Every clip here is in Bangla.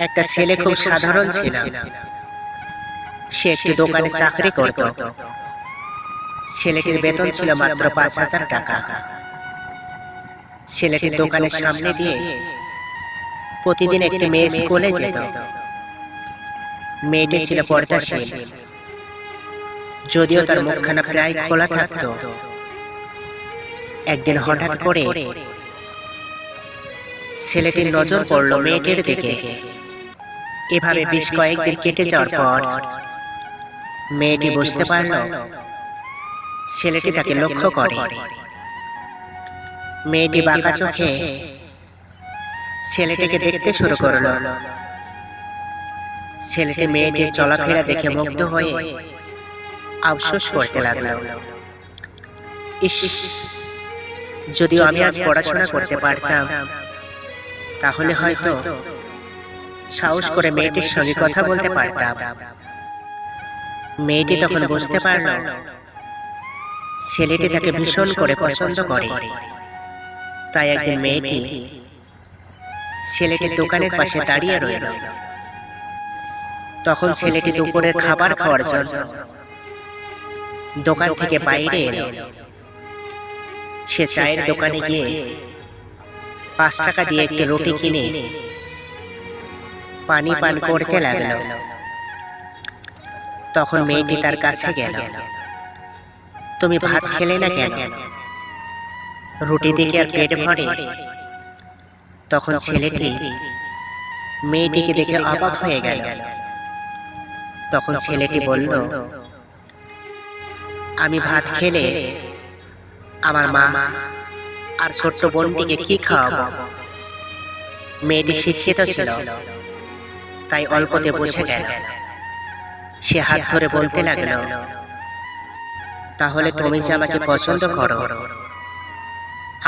একটা ছেলে খুব সাধারণ ছিল। সে একটি দোকানে চাকরি করত। ছেলেটির বেতন ছিল মাত্র ৫,০০০ টাকা। ছেলেটির দোকানের সামনে দিয়ে প্রতিদিন একটি মেয়ে স্কুলে যেত। মেয়েটি ছিল পর্দাশীল, যদিও তার মুখখানা প্রায় খোলা থাকত। একদিন হঠাৎ করে ছেলেটির নজর পড়ল মেয়েটির দিকে। এভাবে বেশ কয়েকদিন কেটে যাওয়ার পর মেয়েটি বুঝতে পারল ছেলেটি তাকে লক্ষ্য করে। মেয়েটি বাঁকা চোখে ছেলেটিকে দেখতে শুরু করল। ছেলেটি মেয়েটির চলাফেরা দেখে মুগ্ধ হয়ে আফসোস করতে লাগল। ইস, যদিও আমি আজ পড়াশোনা করতে পারতাম, তাহলে হয়তো সাহস করে মেয়েটির সঙ্গে কথা বলতে পারতাম। মেয়েটি তখন বুঝতে পারল ছেলেটি তাকে ভীষণ করে পছন্দ করে। তাই একদিন মেয়েটি ছেলেটির দোকানের পাশে দাঁড়িয়ে রইল। তখন ছেলেটি দুপুরের খাবার খাওয়ার জন্য দোকান থেকে বাইরে এলো। সে চায়ের দোকানে গিয়ে ৫ টাকা দিয়ে একটি রুটি কিনে পানি পান করতে লাগলো। তখন মেয়েটি তার কাছে গেল। তুমি ভাত খেলে না কেন? রুটি দিয়ে আর পেট ভরে? তখন ছেলেটি মেয়েটিকে দেখে অবাক হয়ে গেল। তখন ছেলেটি বলল, আমি ভাত খেলে আমার মা আর ছোট্ট বোনটিকে কি খাওয়াবো? মেয়েটি শিক্ষিত ছিল, তাই অল্পতে বুঝে গেল। সে হাত ধরে বলতে লাগলো, তাহলে তুমি যে আমাকে পছন্দ করো,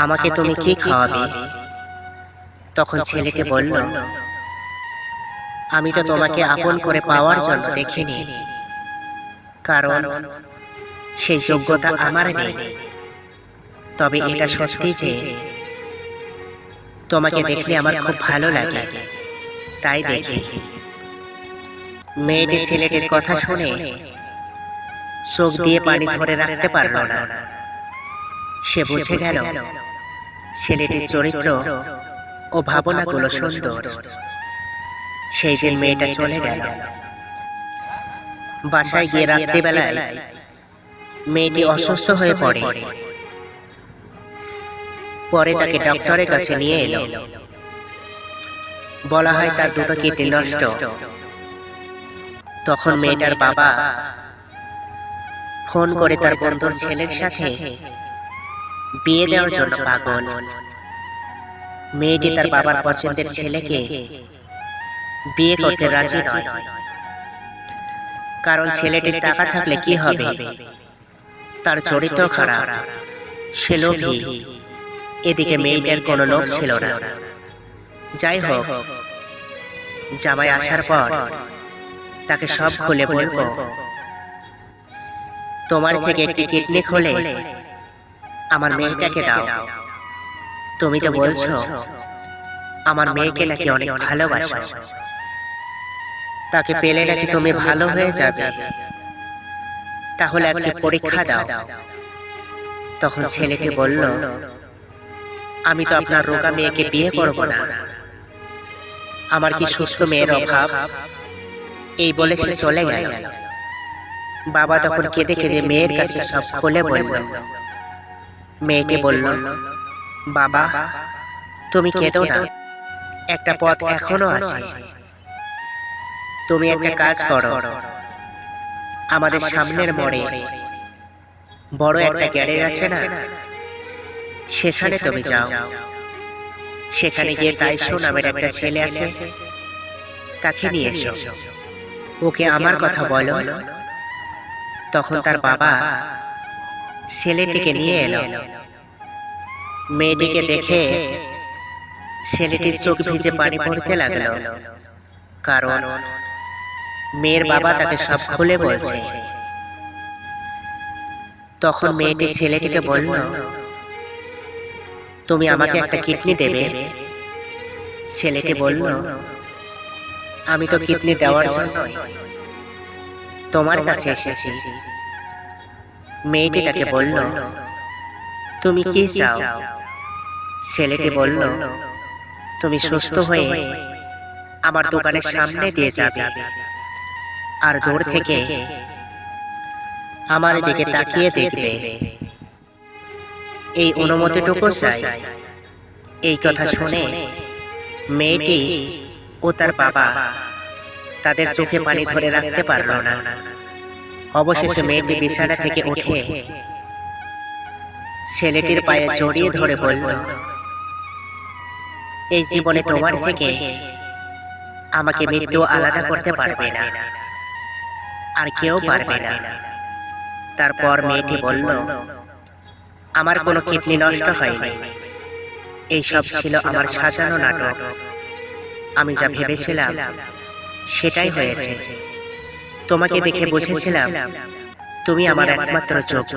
আমাকে তুমি কি খাওয়াবে? তখন ছেলেটি বলল, আমি তো তোমাকে আপন করে পাওয়ার জন্য দেখিনি, কারণ সেই যোগ্যতা আমার নেই। তবে এটা সত্যি যে তোমাকে দেখলে আমার খুব ভালো লাগে, তাই দেখি। মেয়েটি ছেলেটির কথা শুনে চোখ দিয়ে পানি ধরে রাখতে পারল না। সে বুঝে গেল ছেলেটির চরিত্র ও ভাবনাগুলো সুন্দর। সেই দিন মেয়েটা চলে গেল। বাসায় গিয়ে রাত্রিবেলায় মেয়েটি অসুস্থ হয়ে পড়ে। পরে তাকে ডক্টরের কাছে নিয়ে এলো। বলা হয় তার দুটো কিডনি নষ্ট। তখন মেয়েটার বাবা ফোন করে তার বন্ধুর ছেলের সাথে বিয়ে দেওয়ার জন্য পাগল। মেয়েটি তার বাবার পছন্দের ছেলেকে বিয়ে করতে রাজি নয়, কারণ ছেলেটির টাকা থাকলে কি হবে, তার চরিত্র খারাপ, সে লোভী। এদিকে মেয়েটার কোনো লোভ ছিল না। যাই হোক, জামাই আসার পর তাকে সব খুলে বলবো। তোমার থেকে একটি কিডনি খুলে আমার মেয়েটাকে দাও। তুমি তো বলছো আমার মেয়েকে নাকি অনেক ভালোবাসো, তাকে পেলে নাকি তুমি ভালো হয়ে যাবে। তাহলে আজকে পরীক্ষা দাও। তখন ছেলেটি বলল, আমি তো আপনার রোগা মেয়েকে বিয়ে করব না, আমার কি সুস্থ মেয়ের অভাব? এই বলে সে চলে গেল। বাবা তখন কেঁদে কেঁদে মেয়ের কাছে সব খুলে বলল। মেয়েটি বলল, বাবা তুমি কেঁদো না, একটা পথ এখনো আছে। তুমি একটা কাজ করো, আমাদের সামনের মোড়ে বড় একটা গ্যারেজ আছে না, সেখানে তুমি যাও। সেখানে গিয়ে তাইশো নামের একটা ছেলে আছে, তাকে নিয়ে এসো, ওকে আমার কথা বলো। তখন তার বাবা ছেলেটিকে নিয়ে এলো। মেয়েটিকে দেখে ছেলেটির চোখ ভিজে পানি পড়তে লাগলো, কারণ মেয়ের বাবা তাকে সব খুলে বলছে। তখন মেয়েটি ছেলেটিকে বলল, তুমি আমাকে একটা কিডনি দেবে? ছেলেটি বলল, আমি তো কিডনি দেওয়ার জন্য তোমার কাছে এসেছি। মেয়েটি তাকে বলল, তুমি কি চাও? ছেলেটি বলল, তুমি সুস্থ হয়ে আমার দোকানের সামনে দিয়ে যাবে, আর দূর থেকে আমার দিকে তাকিয়ে দেখবে, এই অনুমতিটুকু চাই। এই কথা শুনে মেয়েটি ও তার বাবা তাদের চোখে পানি ধরে রাখতে পারল না। অবশেষে মেয়েটি বিছানা থেকে উঠে ছেলেটির পায়ে জড়িয়ে ধরে বলল, এই জীবনে তোমার থেকে আমাকে মৃত্যু আলাদা করতে পারবে না, আর কেউ পারবে না। তারপর মেয়েটি বলল, আমার কোনো কিডনি নষ্ট হয়নি, এইসব ছিল আমার সাজানো নাটক। আমি যা ভেবেছিলাম সেটাই হয়েছে। তোমাকে দেখে বুঝেছিলাম তুমি আমার একমাত্র যোগ্য।